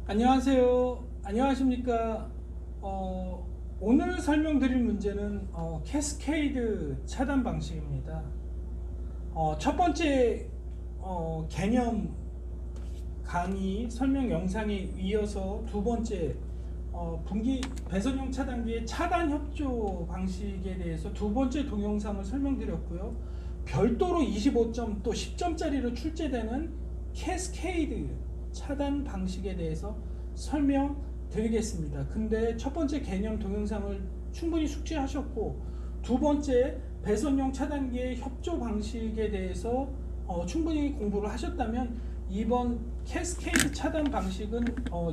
안녕하세요. 안녕하십니까. 오늘 설명드릴 문제는 캐스케이드 차단 방식입니다. 첫 번째 개념 강의 설명 영상에 이어서 두 번째 분기 배선용 차단기의 차단 협조 방식에 대해서 두 번째 동영상을 설명드렸고요. 별도로 25점 또 10점짜리로 출제되는 캐스케이드 차단 방식에 대해서 설명드리겠습니다. 근데 첫 번째 개념 동영상을 충분히 숙지하셨고 두 번째 배선용 차단기의 협조 방식에 대해서 충분히 공부를 하셨다면 이번 캐스케이드 차단 방식은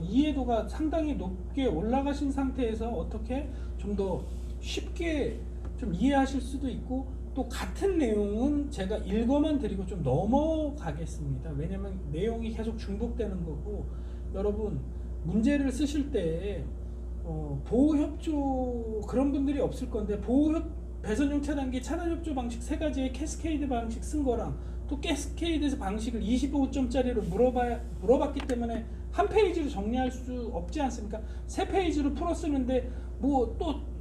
이해도가 상당히 높게 올라가신 상태에서 어떻게 좀 더 쉽게 좀 이해하실 수도 있고 또 같은 내용은 제가 읽어만 드리고 좀 넘어가겠습니다. 왜냐면 내용이 계속 중복되는 거고 여러분 문제를 쓰실 때 보호협조 그런 분들이 없을 건데 배선용 차단기 차단협조 방식 세 가지의 캐스케이드 방식 쓴 거랑 또 캐스케이드 방식을 25점짜리로 물어봤기 때문에 한 페이지로 정리할 수 없지 않습니까? 세 페이지로 풀어 쓰는데 뭐 또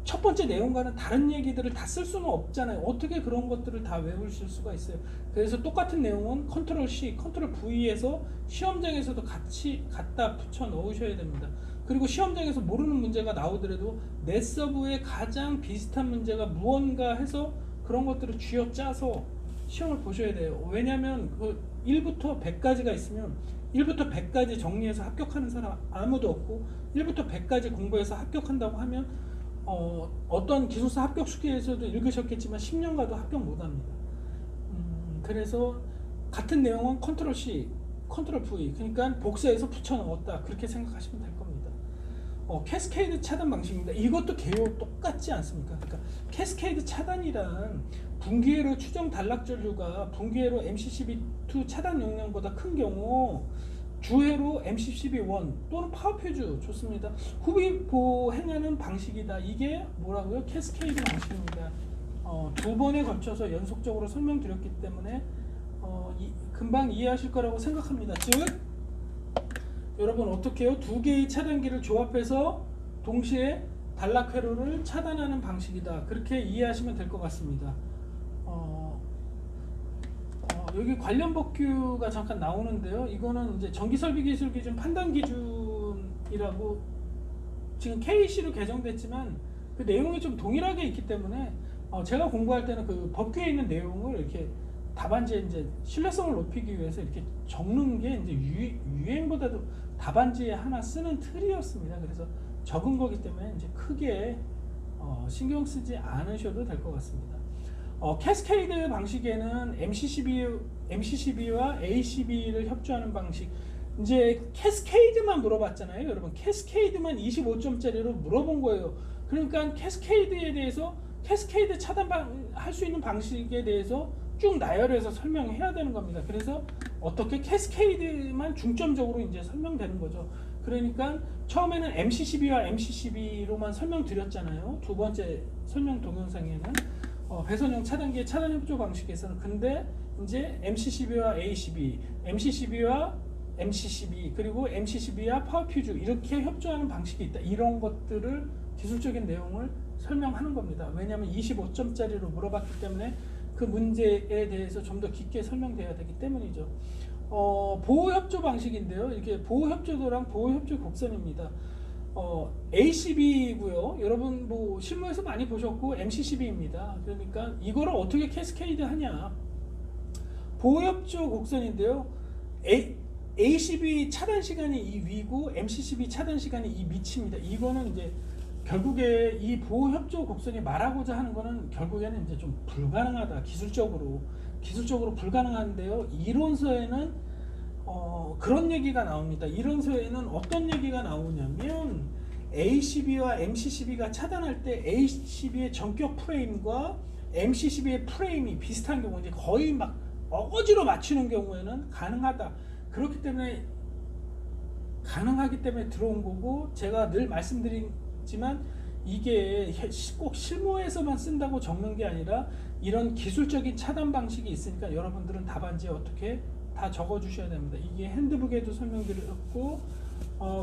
첫 번째 내용과는 다른 얘기들을 다 쓸 수는 없잖아요. 어떻게 그런 것들을 다 외우실 수가 있어요. 그래서 똑같은 내용은 컨트롤 C, 컨트롤 V에서 시험장에서도 같이 갖다 붙여 넣으셔야 됩니다. 그리고 시험장에서 모르는 문제가 나오더라도 내 서브에 가장 비슷한 문제가 무언가 해서 그런 것들을 쥐어짜서 시험을 보셔야 돼요. 왜냐하면 그 1부터 100까지가 있으면 1부터 100까지 정리해서 합격하는 사람 아무도 없고 1부터 100까지 공부해서 합격한다고 하면 어떤 기술사 합격 수기에서도 읽으셨겠지만 10년 가도 합격 못합니다. 그래서 같은 내용은 컨트롤 C, 컨트롤 V 그러니까 복사해서 붙여 넣었다 그렇게 생각하시면 될 겁니다. 캐스케이드 차단 방식입니다. 이것도 개요 똑같지 않습니까? 그러니까 캐스케이드 차단이란 분기회로 추정 단락 전류가 분기회로 MC12 차단 용량보다 큰 경우 주회로 MC12 또는 파워퓨즈 좋습니다. 후비 보행하는 방식이다. 이게 뭐라고요? 캐스케이드 방식입니다. 두 번에 걸쳐서 연속적으로 설명드렸기 때문에 금방 이해하실 거라고 생각합니다. 즉 여러분 어떻게 해요? 두 개의 차단기를 조합해서 동시에 단락 회로를 차단하는 방식이다. 그렇게 이해하시면 될 것 같습니다. 여기 관련 법규가 잠깐 나오는데요. 이거는 이제 전기설비기술기준 판단기준이라고 지금 KC로 개정됐지만 그 내용이 좀 동일하게 있기 때문에 제가 공부할 때는 그 법규에 있는 내용을 이렇게 답안지에 이제 신뢰성을 높이기 위해서 이렇게 적는 게 이제 유행보다도 답안지에 하나 쓰는 틀이었습니다. 그래서 적은 거기 때문에 이제 크게 신경 쓰지 않으셔도 될 것 같습니다. 캐스케이드 방식에는 MC12와 ACB를 협조하는 방식. 이제 캐스케이드만 물어봤잖아요. 여러분 캐스케이드만 25점짜리로 물어본 거예요. 그러니까 캐스케이드에 대해서 캐스케이드 차단할 수 있는 방식에 대해서 쭉 나열해서 설명해야 되는 겁니다. 그래서 어떻게 캐스케이드만 중점적으로 이제 설명되는 거죠. 그러니까 처음에는 MC12와 MC12로만 설명드렸잖아요. 두 번째 설명 동영상에는 배선용 차단기의 차단 협조 방식에서는 근데 이제 MC12와 AC12, MC12와 MC12 그리고 MC12와 파워퓨즈 이렇게 협조하는 방식이 있다. 이런 것들을 기술적인 내용을 설명하는 겁니다. 왜냐하면 25점짜리로 물어봤기 때문에 그 문제에 대해서 좀 더 깊게 설명돼야 되기 때문이죠. 보호협조 방식인데요. 이렇게 보호협조도랑 보호협조 곡선입니다. ACB고요. 여러분 뭐 실무에서 많이 보셨고 MCCB입니다. 그러니까 이거를 어떻게 캐스케이드 하냐? 보호협조 곡선인데요. ACB 차단 시간이 이 위고 MCCB 차단 시간이 이 밑입니다. 이거는 이제 결국에 이 보호협조 곡선이 말하고자 하는 거는 결국에는 이제 좀 불가능하다. 기술적으로 불가능한데요. 이론서에는 그런 얘기가 나옵니다. 이론서에는 어떤 얘기가 나오냐면 ACB와 MCCB가 차단할 때 ACB의 전격 프레임과 MCCB의 프레임이 비슷한 경우 이제 거의 막 어거지로 맞추는 경우에는 가능하다. 그렇기 때문에 가능하기 때문에 들어온 거고 제가 늘 말씀드리지만 이게 꼭 실무에서만 쓴다고 적는 게 아니라 이런 기술적인 차단 방식이 있으니까 여러분들은 답안지에 어떻게 다 적어주셔야 됩니다. 이게 핸드북에도 설명드렸고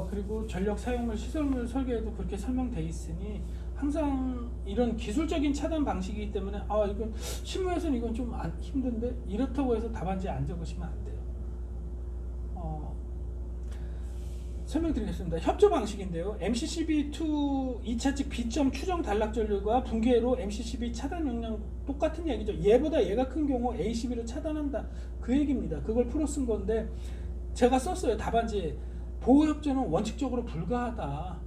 그리고 전력 사용물 시설물 설계에도 그렇게 설명돼 있으니 항상 이런 기술적인 차단 방식이기 때문에 이건 실무에서는 이건 좀 힘든데 이렇다고 해서 답안지에 안 적으시면 안 돼요. 설명드리겠습니다. 협조 방식인데요. MCCB2 2차측 B점 추정 단락 전류가 붕괴로 MCCB 차단 용량 똑같은 얘기죠. 얘보다 얘가 큰 경우 ACB로 차단한다. 그 얘기입니다. 그걸 풀어 쓴 건데 제가 썼어요. 답안지에. 보호협조는 원칙적으로 불가하다.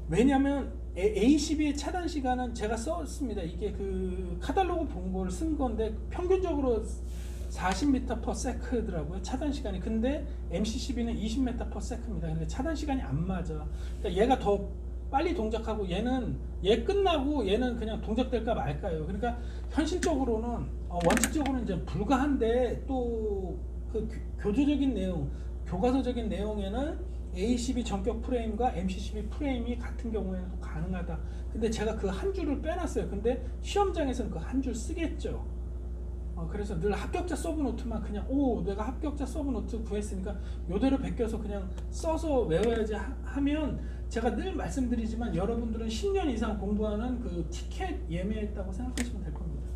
왜냐하면 ACB의 차단 시간은 제가 썼습니다. 이게 그 카탈로그 본 걸 쓴 건데 평균적으로 40m/s더라고요. 차단 시간이. 근데 MCCB는 20m/s입니다. 근데 차단 시간이 안 맞아. 그러니까 얘가 더 빨리 동작하고 얘 끝나고 얘는 그냥 동작될까 말까요. 그러니까 현실적으로는 원칙적으로는 이제 불가한데 또 그 교조적인 내용, 교과서적인 내용에는 ACB 전격 프레임과 MCCB 프레임이 같은 경우에는 가능하다. 근데 제가 그 한 줄을 빼놨어요. 근데 시험장에서는 그 한 줄 쓰겠죠. 그래서 늘 합격자 서브노트만 그냥 내가 합격자 서브노트 구했으니까 요대로 베껴서 그냥 써서 외워야지 하면 제가 늘 말씀드리지만 여러분들은 10년 이상 공부하는 그 티켓 예매했다고 생각하시면 될 겁니다.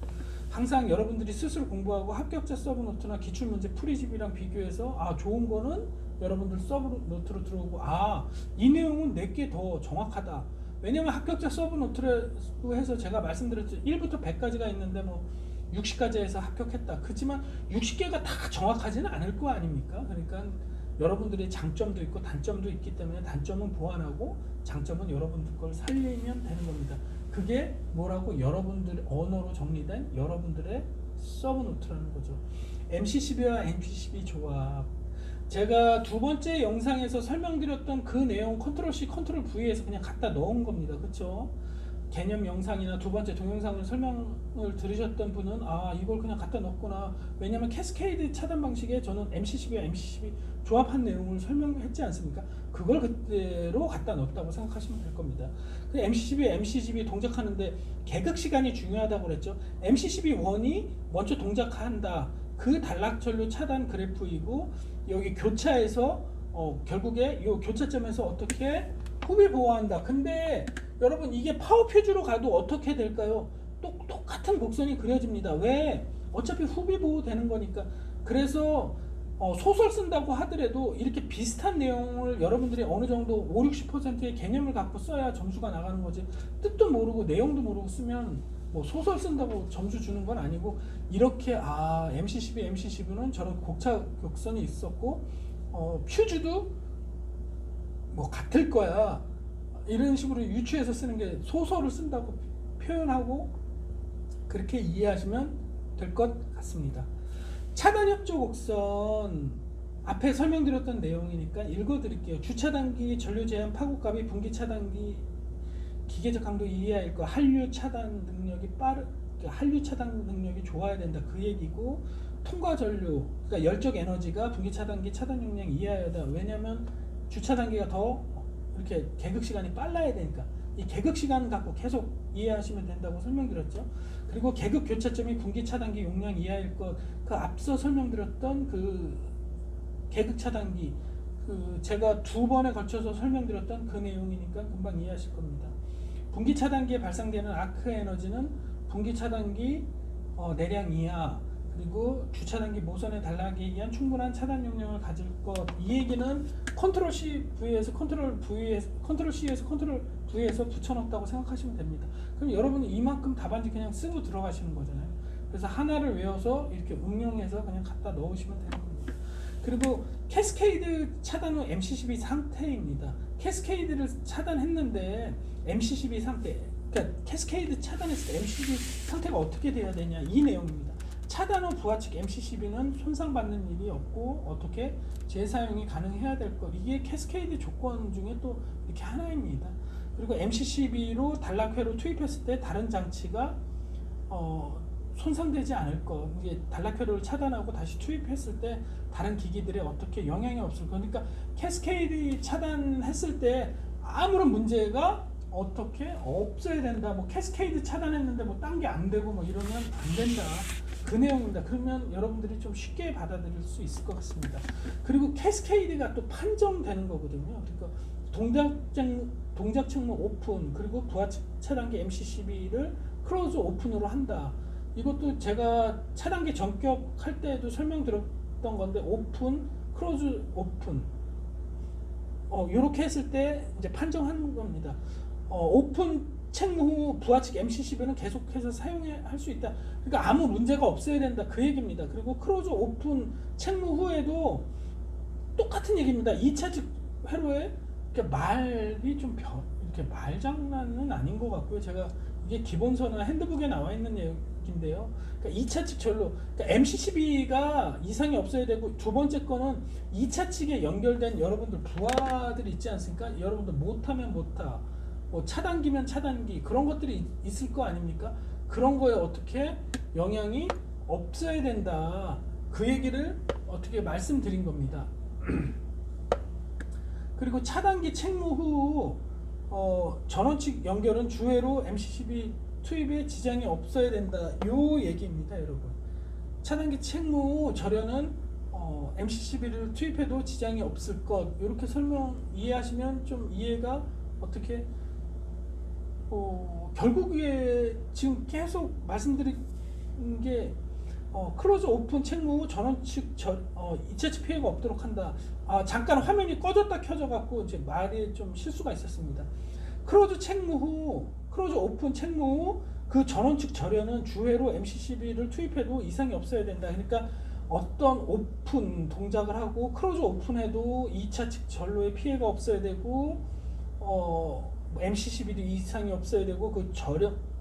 항상 여러분들이 스스로 공부하고 합격자 서브노트나 기출문제 프리집이랑 비교해서 좋은 거는 여러분들 서브노트로 들어오고 이 내용은 내게 더 정확하다. 왜냐면 합격자 서브노트로 해서 제가 말씀드렸죠. 1부터 100까지가 있는데 60까지 해서 합격했다. 그렇지만 60개가 다 정확하지는 않을 거 아닙니까? 그러니까 여러분들의 장점도 있고 단점도 있기 때문에 단점은 보완하고 장점은 여러분들 걸 살리면 되는 겁니다. 그게 뭐라고? 여러분들의 언어로 정리된 여러분들의 서브노트라는 거죠. MCCB와 MCCB 조합. 제가 두 번째 영상에서 설명드렸던 그 내용 컨트롤 C, 컨트롤 V에서 그냥 갖다 넣은 겁니다. 그렇죠? 개념 영상이나 두 번째 동영상을 설명을 들으셨던 분은 이걸 그냥 갖다 넣었구나. 왜냐면 캐스케이드 차단 방식에 저는 MCCB와 MCCB 조합한 내용을 설명했지 않습니까? 그걸 그대로 갖다 넣었다고 생각하시면 될 겁니다. 그 MCCB 동작하는데 개극 시간이 중요하다고 그랬죠. MCCB1이 먼저 동작한다. 그 단락 전류 차단 그래프이고 여기 교차에서 결국에 이 교차점에서 어떻게 후비 보호한다. 근데 여러분 이게 파워 퓨즈로 가도 어떻게 될까요? 똑같은 곡선이 그려집니다. 왜? 어차피 후비 보호 되는 거니까. 그래서 소설 쓴다고 하더라도 이렇게 비슷한 내용을 여러분들이 어느 정도 50-60%의 개념을 갖고 써야 점수가 나가는 거지. 뜻도 모르고 내용도 모르고 쓰면 소설 쓴다고 점수 주는 건 아니고 이렇게 MCCB는 저런 곡선이 있었고 퓨즈도 같을 거야. 이런 식으로 유추해서 쓰는 게 소설을 쓴다고 표현하고 그렇게 이해하시면 될 것 같습니다. 차단협조 곡선 앞에 설명드렸던 내용이니까 읽어드릴게요. 주차단기 전류 제한 파고값이 분기 차단기 기계적 강도 이하일 거. 한류 차단 능력이 좋아야 된다. 그 얘기고 통과 전류 그러니까 열적 에너지가 분기 차단기 차단 용량 이하여다. 왜냐면 주차 단기가 더 이렇게 개극 시간이 빨라야 되니까 이 개극 시간 갖고 계속 이해하시면 된다고 설명드렸죠. 그리고 개극 교차점이 분기 차단기 용량 이하일 것. 그 앞서 설명드렸던 그 개극 차단기 제가 두 번에 걸쳐서 설명드렸던 그 내용이니까 금방 이해하실 겁니다. 분기 차단기에 발생되는 아크 에너지는 분기 차단기 내량 이하 그리고 주차단기 모선의 단락에 의한 충분한 차단 용량을 가질 것. 이 얘기는 컨트롤 C V에서 컨트롤 C에서 컨트롤 V에서 붙여넣었다고 생각하시면 됩니다. 그럼 여러분이 이만큼 답안지 그냥 쓰고 들어가시는 거잖아요. 그래서 하나를 외워서 이렇게 응용해서 그냥 갖다 넣으시면 되는 겁니다. 그리고 캐스케이드 차단 후 MCCB 상태입니다. 캐스케이드를 차단했는데 MCCB 상태, 그러니까 캐스케이드 차단했을 때 MCCB 상태가 어떻게 돼야 되냐 이 내용입니다. 차단 후 부하 측 MCCB는 손상받는 일이 없고 어떻게 재사용이 가능해야 될 것. 이게 캐스케이드 조건 중에 또 이렇게 하나입니다. 그리고 MCCB로 단락회로 투입했을 때 다른 장치가 손상되지 않을 것. 이게 단락회로를 차단하고 다시 투입했을 때 다른 기기들에 어떻게 영향이 없을 것. 그러니까 캐스케이드 차단했을 때 아무런 문제가 어떻게 없어야 된다. 캐스케이드 차단했는데 딴 게 안 되고 이러면 안 된다. 그 그 내용입니다. 그러면 여러분들이 좀 쉽게 받아들일 수 있을 것 같습니다. 그리고 캐스케이드가 또 판정되는 거거든요. 그러니까 동작 측문 오픈, 그리고 부하 차단기 MC12를 클로즈 오픈으로 한다. 이것도 제가 차단기 전격할 때도 설명드렸던 건데, 오픈, 클로즈 오픈, 이렇게 했을 때 이제 판정하는 겁니다. 오픈 책무 후 부하 측 MC12는 계속해서 사용할 수 있다. 그러니까 아무 문제가 없어야 된다, 그 얘기입니다. 그리고 클로즈 오픈 책무 후에도 똑같은 얘기입니다. 2차 측 회로에 이렇게 말이 좀 이렇게 말장난은 아닌 것 같고요. 제가 이게 기본서나 핸드북에 나와 있는 얘기인데요. 그러니까 2차 측 전로, 그러니까 MC12가 이상이 없어야 되고, 두 번째 거는 2차 측에 연결된 여러분들 부하들이 있지 않습니까? 여러분들 못하면 못하, 뭐 차단기면 차단기, 그런 것들이 있을 거 아닙니까? 그런 거에 어떻게 영향이 없어야 된다, 그 얘기를 어떻게 말씀드린 겁니다. 그리고 차단기 책무 후 전원 측 연결은 주회로 MC12 투입에 지장이 없어야 된다, 요 얘기입니다, 여러분. 차단기 책무 후 절연은 MC12를 투입해도 지장이 없을 것, 이렇게 설명 이해하시면 좀 이해가 어떻게 결국에 지금 계속 말씀드린 게 클로즈 오픈 책무 후 전원 측 2차 측 피해가 없도록 한다. 잠깐 화면이 꺼졌다 켜져 갖고 이제 말에 좀 실수가 있었습니다. 클로즈 오픈 책무 후 그 전원 측 절연은 주회로 MC12를 투입해도 이상이 없어야 된다. 그러니까 어떤 오픈 동작을 하고 클로즈 오픈해도 2차 측 전로에 피해가 없어야 되고, MC12도 이상이 없어야 되고, 그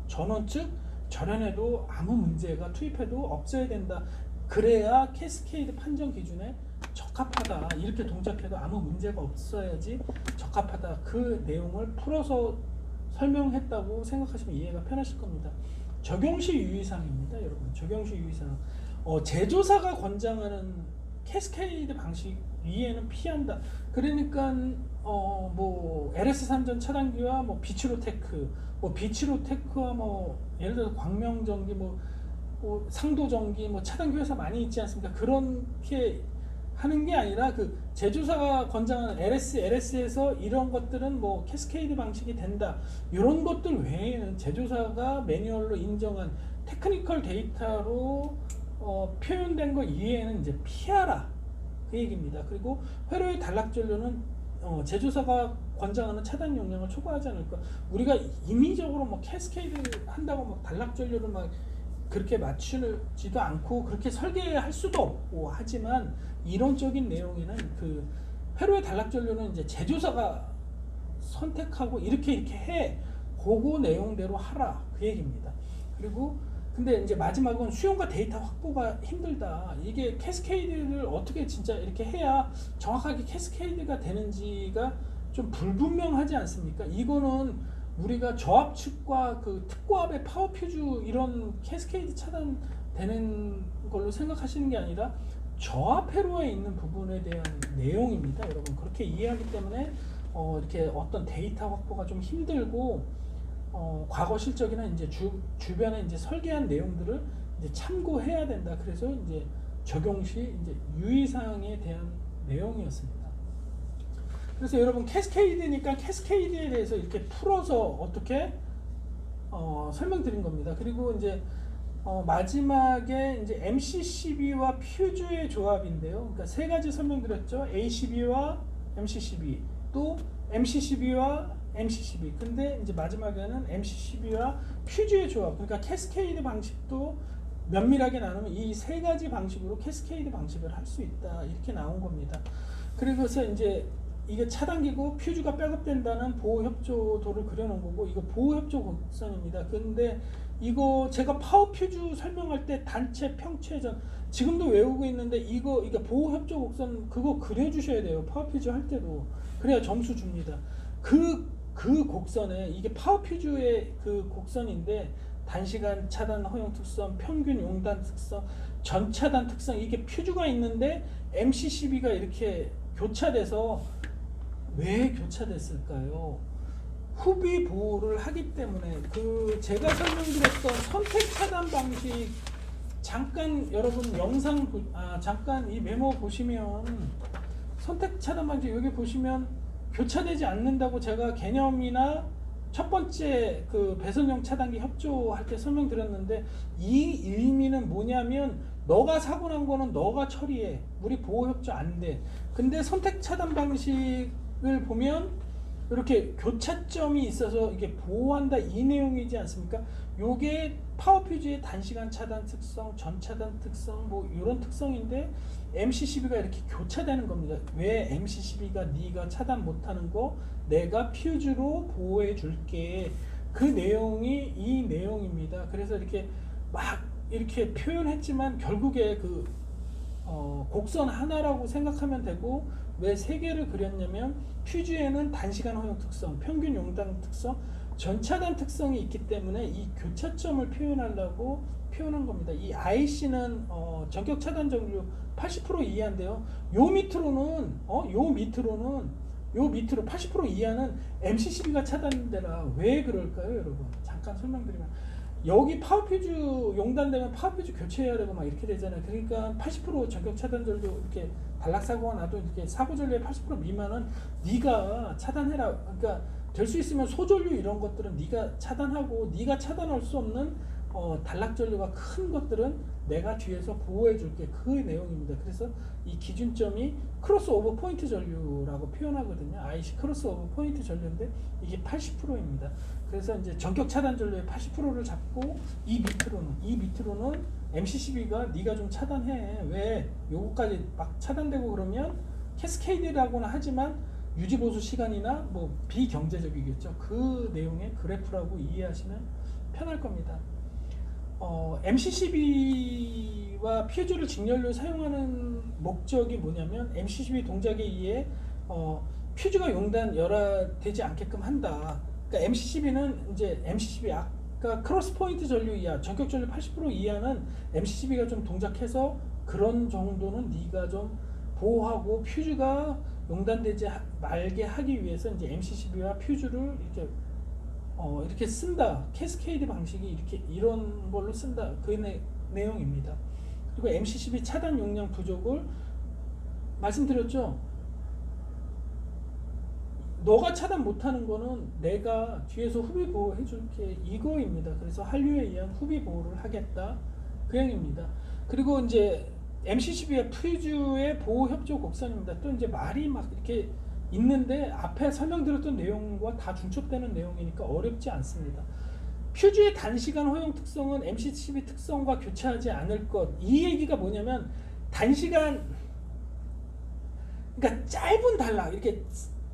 전원 측 절연에도 아무 문제가 투입해도 없어야 된다. 그래야 캐스케이드 판정 기준에 적합하다. 이렇게 동작해도 아무 문제가 없어야지 적합하다. 그 내용을 풀어서 설명했다고 생각하시면 이해가 편하실 겁니다. 적용시 유의사항입니다, 여러분. 적용시 유의사항. 제조사가 권장하는 캐스케이드 방식 이해는 피한다. 그러니까 뭐 LS3전 차단기와 뭐 비치로테크, 비치로테크와 뭐 예를 들어서 광명전기, 뭐 상도전기, 뭐 차단기 회사 많이 있지 않습니까? 그렇게 하는 게 아니라 그 제조사가 권장하는 LS에서 이런 것들은 뭐 캐스케이드 방식이 된다. 이런 것들 외에는 제조사가 매뉴얼로 인정한 테크니컬 데이터로 표현된 거 이외에는 이제 피하라, 그 얘기입니다. 그리고 회로의 단락전류는 제조사가 권장하는 차단 용량을 초과하지 않을까. 우리가 임의적으로 뭐 캐스케이드 한다고 막 단락전류를 막 그렇게 맞추지도 않고 그렇게 설계할 수도 없고, 하지만 이론적인 내용에는 그 회로의 단락전류는 이제 제조사가 선택하고 이렇게 해, 그거 내용대로 하라, 그 얘기입니다. 그리고 근데 이제 마지막은 수용과 데이터 확보가 힘들다. 이게 캐스케이드를 어떻게 진짜 이렇게 해야 정확하게 캐스케이드가 되는지가 좀 불분명하지 않습니까? 이거는 우리가 저압 측과 그 특고압의 파워 퓨즈 이런 캐스케이드 차단되는 걸로 생각하시는 게 아니라 저압 회로에 있는 부분에 대한 내용입니다, 여러분. 그렇게 이해하기 때문에 이렇게 어떤 데이터 확보가 좀 힘들고, 과거 실적이나 이제 주변에 이제 설계한 내용들을 이제 참고해야 된다. 그래서 이제 적용 시 이제 유의사항에 대한 내용이었습니다. 그래서 여러분 캐스케이드니까 캐스케이드에 대해서 이렇게 풀어서 어떻게 설명드린 겁니다. 그리고 이제 마지막에 이제 MC12와 퓨즈의 조합인데요. 그러니까 세 가지 설명드렸죠. A12와 MC12, 또 MC12와 MC12. 근데 이제 마지막에는 MC12와 퓨즈의 조합. 그러니까 캐스케이드 방식도 면밀하게 나누면 이 세 가지 방식으로 캐스케이드 방식을 할 수 있다. 이렇게 나온 겁니다. 그래서 이제 이게 차단기고 퓨즈가 백업된다는 보호협조도를 그려놓은 거고, 이거 보호협조 곡선입니다. 근데 이거 제가 파워 퓨즈 설명할 때 단체 평체전 지금도 외우고 있는데, 이거 보호협조 곡선 그거 그려주셔야 돼요. 파워 퓨즈 할 때도. 그래야 점수 줍니다. 그 곡선에 이게 파워 퓨즈의 그 곡선인데, 단시간 차단 허용 특성, 평균 용단 특성, 전차단 특성, 이게 퓨즈가 있는데 MC12가 이렇게 교차돼서 왜 교차됐을까요? 후비 보호를 하기 때문에. 그 제가 설명드렸던 선택 차단 방식 잠깐 여러분 영상 잠깐 이 메모 보시면 선택 차단 방식 여기 보시면 교차되지 않는다고 제가 개념이나 첫 번째 그 배선용 차단기 협조할 때 설명드렸는데, 이 의미는 뭐냐면 너가 사고 난 거는 너가 처리해. 우리 보호 협조 안 돼. 근데 선택 차단 방식을 보면 이렇게 교차점이 있어서 이게 보호한다 이 내용이지 않습니까? 요게 파워퓨즈의 단시간 차단 특성, 전 차단 특성 뭐 이런 특성인데 MC12가 이렇게 교차되는 겁니다. 왜 MC12가 네가 차단 못하는 거 내가 퓨즈로 보호해 줄게. 그 내용이 이 내용입니다. 그래서 이렇게 막 이렇게 표현했지만 결국에 그 곡선 하나라고 생각하면 되고, 왜 세 개를 그렸냐면 퓨즈에는 단시간 허용 특성, 평균 용당 특성, 전차단 특성이 있기 때문에 이 교차점을 표현하려고 표현한 겁니다. 이 IC는 전격 차단 정류 80% 이하인데요. 요 밑으로는 요 밑으로 80% 이하는 MC12가 차단되라. 왜 그럴까요, 여러분? 잠깐 설명드리면, 여기 파워퓨즈 용단되면 파워퓨즈 교체해야 막 이렇게 되잖아요. 그러니까 80% 전격 차단 전류 이렇게 단락사고가 나도 이렇게 사고 전류의 80% 미만은 네가 차단해라. 그러니까 될 수 있으면 소전류 이런 것들은 네가 차단하고, 네가 차단할 수 없는 단락 전류가 큰 것들은 내가 뒤에서 보호해 줄게. 그 내용입니다. 그래서 이 기준점이 크로스오버 포인트 전류라고 표현하거든요. IC 크로스오버 포인트 전류인데 이게 80%입니다. 그래서 이제 전격 차단 전류의 80%를 잡고 이 밑으로는 MC12가 네가 좀 차단해. 왜 요거까지 막 차단되고 그러면 캐스케이드라고는 하지만 유지 보수 시간이나 뭐 비경제적이겠죠. 그 내용의 그래프라고 이해하시면 편할 겁니다. MC12와 퓨즈를 직렬로 사용하는 목적이 뭐냐면 MC12 동작에 의해 퓨즈가 용단 열화되지 않게끔 한다. 그러니까 MC12는 이제 MC12 아까 크로스 포인트 전류 이하, 전격 전류 80% 이하는 MC12가 좀 동작해서 그런 정도는 네가 좀 보호하고 퓨즈가 용단되지 말게 하기 위해서 이제 MC12와 퓨즈를 이렇게 쓴다. 캐스케이드 방식이 이렇게 이런 걸로 쓴다. 그 내용입니다. 그리고 MC12 차단 용량 부족을 말씀드렸죠. 너가 차단 못하는 거는 내가 뒤에서 후비 보호해 줄게, 이거입니다. 그래서 한류에 의한 후비 보호를 하겠다, 그 얘기입니다. 그리고 이제 MC12의 퓨즈의 보호 협조 곡선입니다. 또 이제 말이 막 이렇게 있는데 앞에 설명드렸던 내용과 다 중첩되는 내용이니까 어렵지 않습니다. 퓨즈의 단시간 허용 특성은 MC12 특성과 교차하지 않을 것. 이 얘기가 뭐냐면 단시간, 그러니까 짧은 단락, 이렇게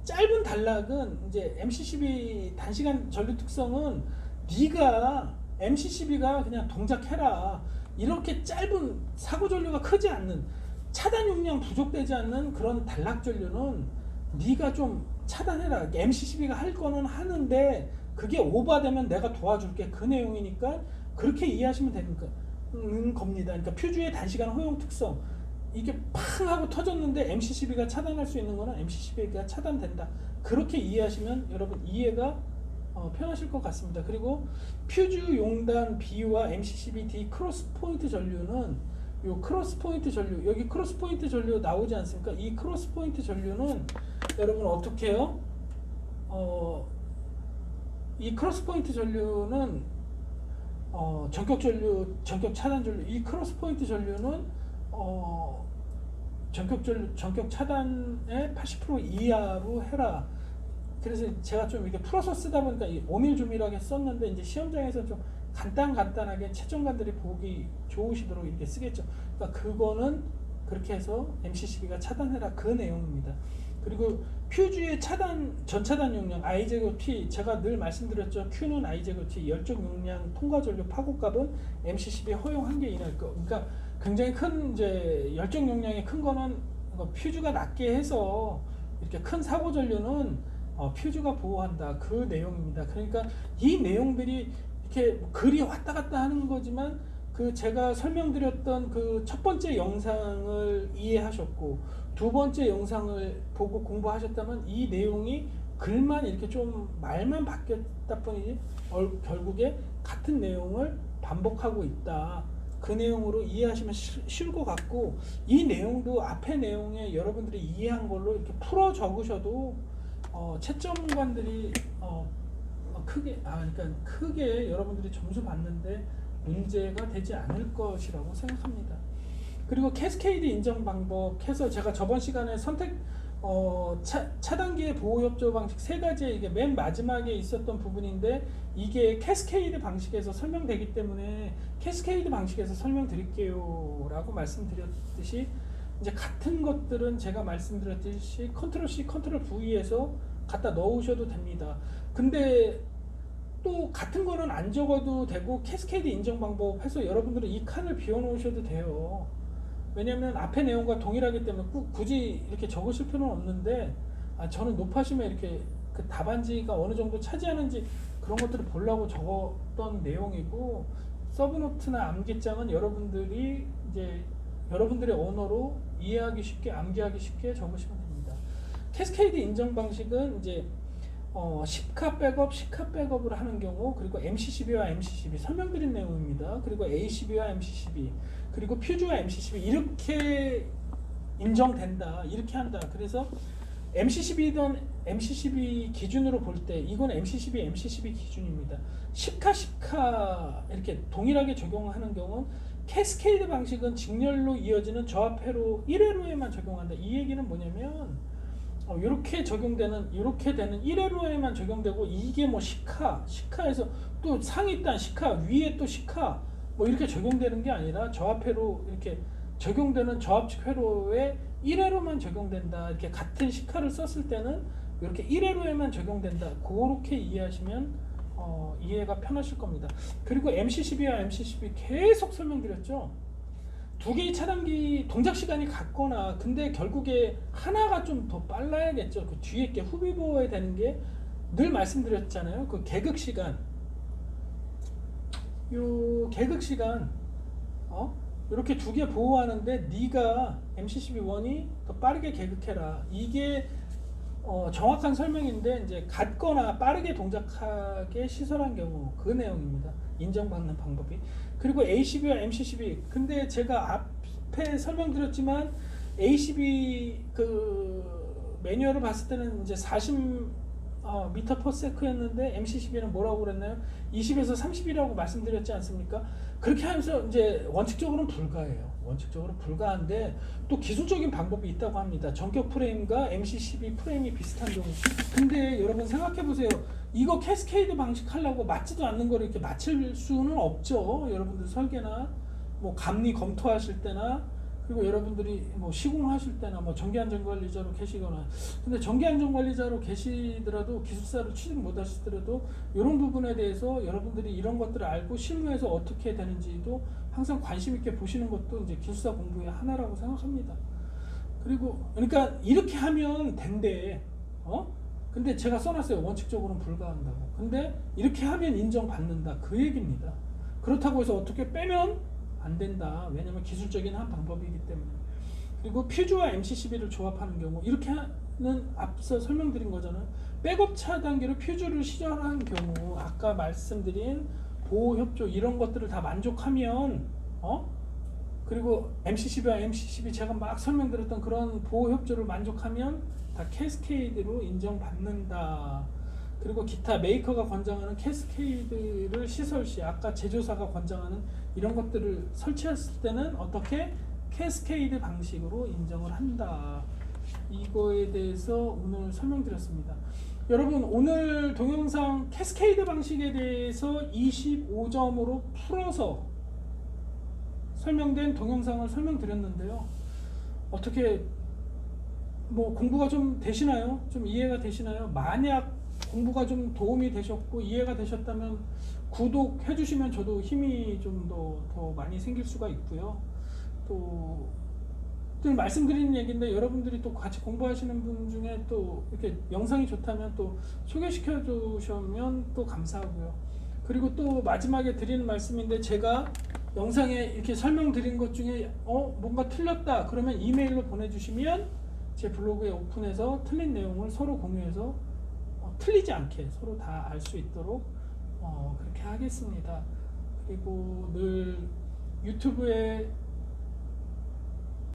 짧은 단락은 이제 MC12 단시간 전류 특성은 네가 MC12가 그냥 동작해라. 이렇게 짧은 사고 전류가 크지 않는, 차단 용량 부족되지 않는 그런 단락 전류는 네가 좀 차단해라. MC12가 할 거는 하는데 그게 오버되면 내가 도와줄게. 그 내용이니까 그렇게 이해하시면 되는 겁니다. 그러니까 퓨즈의 단시간 허용 특성, 이게 팡 하고 터졌는데 MC12가 차단할 수 있는 거는 MC12가 차단된다. 그렇게 이해하시면 여러분 이해가 편하실 것 같습니다. 그리고 퓨즈 용단 B와 MC12D 크로스 포인트 전류는, 요 크로스 포인트 전류, 여기 크로스 포인트 전류 나오지 않습니까? 이 크로스 포인트 전류는 여러분 어떻게 해요? 이 크로스 포인트 전류는 전격 전류, 전격 차단 전류, 이 크로스 포인트 전류는 전격 전류, 전격 차단의 80% 이하로 해라. 그래서 제가 좀 이렇게 풀어서 쓰다 보니까 오밀조밀하게 썼는데, 이제 시험장에서 좀 간단하게 채점관들이 보기 좋으시도록 이렇게 쓰겠죠. 그러니까 그거는 그렇게 해서 MC12가 차단해라, 그 내용입니다. 그리고 퓨즈의 차단, 전차단 용량 I 제곱 T, 제가 늘 말씀드렸죠. Q는 I 제곱 T, 열정 용량 통과 전류 파고값은 MC12 허용 한계 이내일 거. 그러니까 굉장히 큰 이제 열정 용량이 큰 거는 퓨즈가 낮게 해서 이렇게 큰 사고 전류는 퓨즈가 보호한다, 그 내용입니다. 그러니까 이 내용들이 이렇게 글이 왔다 갔다 하는 거지만 그 제가 설명드렸던 그 첫 번째 영상을 이해하셨고 두 번째 영상을 보고 공부하셨다면 이 내용이 글만 이렇게 좀 말만 바뀌었다 뿐이지 결국에 같은 내용을 반복하고 있다, 그 그 내용으로 이해하시면 쉬울 것 같고, 이 내용도 앞에 내용에 여러분들이 이해한 걸로 이렇게 풀어 적으셔도 채점관들이 그러니까 크게 여러분들이 점수 받는데 문제가 되지 않을 것이라고 생각합니다. 그리고 캐스케이드 인정 방법 해서 제가 저번 시간에 선택 차단기의 보호협조 방식 세 가지, 이게 맨 마지막에 있었던 부분인데 이게 캐스케이드 방식에서 설명되기 때문에 캐스케이드 방식에서 설명드릴게요 라고 말씀드렸듯이, 이제 같은 것들은 제가 말씀드렸듯이 컨트롤 C, 컨트롤 V에서 갖다 넣으셔도 됩니다. 근데 또 같은 거는 안 적어도 되고 캐스케이드 인정 방법 해서 여러분들은 이 칸을 비워 놓으셔도 돼요. 왜냐면 앞에 내용과 동일하기 때문에 꼭 굳이 이렇게 적으실 필요는 없는데, 저는 높아시면 이렇게 그 답안지가 어느 정도 차지하는지 그런 것들을 보려고 적었던 내용이고, 서브노트나 암기장은 여러분들이 이제 여러분들의 언어로 이해하기 쉽게, 암기하기 쉽게 적으시면 됩니다. 캐스케이드 인정 방식은 이제 10카 백업, 10카 백업을 하는 경우, 그리고 MC12와 MC12 설명드린 내용입니다. 그리고 A12와 MC12, 그리고 퓨즈와 MC12 이렇게 인정된다, 이렇게 한다. 그래서 MC12든 MC12 기준으로 볼 때 이건 MC12, MC12 기준입니다. 10카, 10카 이렇게 동일하게 적용하는 경우, 캐스케이드 방식은 직렬로 이어지는 저합회로 1회로에만 적용한다. 이 얘기는 뭐냐면 이렇게 적용되는, 이렇게 되는 1회로에만 적용되고, 이게 뭐 10카, 10카에서 또 상위 단 10카, 위에 또 10카 뭐 이렇게 적용되는 게 아니라 저합회로 이렇게 적용되는 저합측 회로에 1회로만 적용된다. 이렇게 같은 10카를 썼을 때는 이렇게 1회로에만 적용된다. 그렇게 이해하시면 이해가 편하실 겁니다. 그리고 MC12와 MC12 계속 설명드렸죠. 두 개의 차단기 동작 시간이 같거나, 근데 결국에 하나가 좀 더 빨라야겠죠. 그 뒤에 게 후비 보호해야 되는 게 늘 말씀드렸잖아요. 그 개극 시간, 요 개극 시간, 이렇게 두 개 보호하는데 네가 MC12-1이 더 빠르게 개극해라. 이게 정확한 설명인데, 이제 같거나 빠르게 동작하게 시설한 경우 그 내용입니다. 인정받는 방법이. 그리고 A12와 MC12, 근데 제가 앞에 설명드렸지만 A12 그 매뉴얼을 봤을 때는 이제 40 미터 퍼 세크였는데 MC12는 뭐라고 그랬나요? 20에서 30이라고 말씀드렸지 않습니까? 그렇게 하면서 이제 원칙적으로는 불가해요. 원칙적으로 불가한데 또 기술적인 방법이 있다고 합니다. 전격 프레임과 MC12 프레임이 비슷한 경우. 근데 여러분 생각해 보세요. 이거 캐스케이드 방식 하려고 맞지도 않는 거를 이렇게 맞출 수는 없죠. 여러분들 설계나 뭐 감리 검토하실 때나, 그리고 여러분들이 뭐 시공하실 때나 뭐 정기안전관리자로 계시거나, 근데 정기안전관리자로 계시더라도 기술사를 취직 못하시더라도 이런 부분에 대해서 여러분들이 이런 것들을 알고 실무에서 어떻게 되는지도 항상 관심 있게 보시는 것도 이제 기술사 공부의 하나라고 생각합니다. 그리고 그러니까 이렇게 하면 된대. 근데 제가 써놨어요. 원칙적으로는 불가한다고. 근데 이렇게 하면 인정받는다, 그 얘기입니다. 그렇다고 해서 어떻게 빼면 안 된다. 왜냐면 기술적인 한 방법이기 때문에. 그리고 퓨즈와 MC12를 조합하는 경우, 이렇게 하는 앞서 설명드린 거잖아요. 백업 차단기로 퓨즈를 시전한 경우, 아까 말씀드린 보호협조 이런 것들을 다 만족하면, 그리고 MC12와 MC12 제가 막 설명드렸던 그런 보호협조를 만족하면 다 캐스케이드로 인정받는다. 그리고 기타 메이커가 권장하는 캐스케이드를 시설 시, 아까 제조사가 권장하는 이런 것들을 설치했을 때는 어떻게 캐스케이드 방식으로 인정을 한다. 이거에 대해서 오늘 설명드렸습니다. 여러분, 오늘 동영상 캐스케이드 방식에 대해서 25점으로 풀어서 설명된 동영상을 설명드렸는데요. 어떻게 뭐 공부가 좀 되시나요? 좀 이해가 되시나요? 만약 공부가 좀 도움이 되셨고 이해가 되셨다면 구독해 주시면 저도 힘이 좀 더 많이 생길 수가 있고요. 또 말씀드리는 얘기인데, 여러분들이 또 같이 공부하시는 분 중에 또 이렇게 영상이 좋다면 또 소개시켜 주시면 또 감사하고요. 그리고 또 마지막에 드리는 말씀인데, 제가 영상에 이렇게 설명드린 것 중에 뭔가 틀렸다 그러면 이메일로 보내주시면 제 블로그에 오픈해서 틀린 내용을 서로 공유해서 틀리지 않게 서로 다 알 수 있도록 그렇게 하겠습니다. 그리고 늘 유튜브에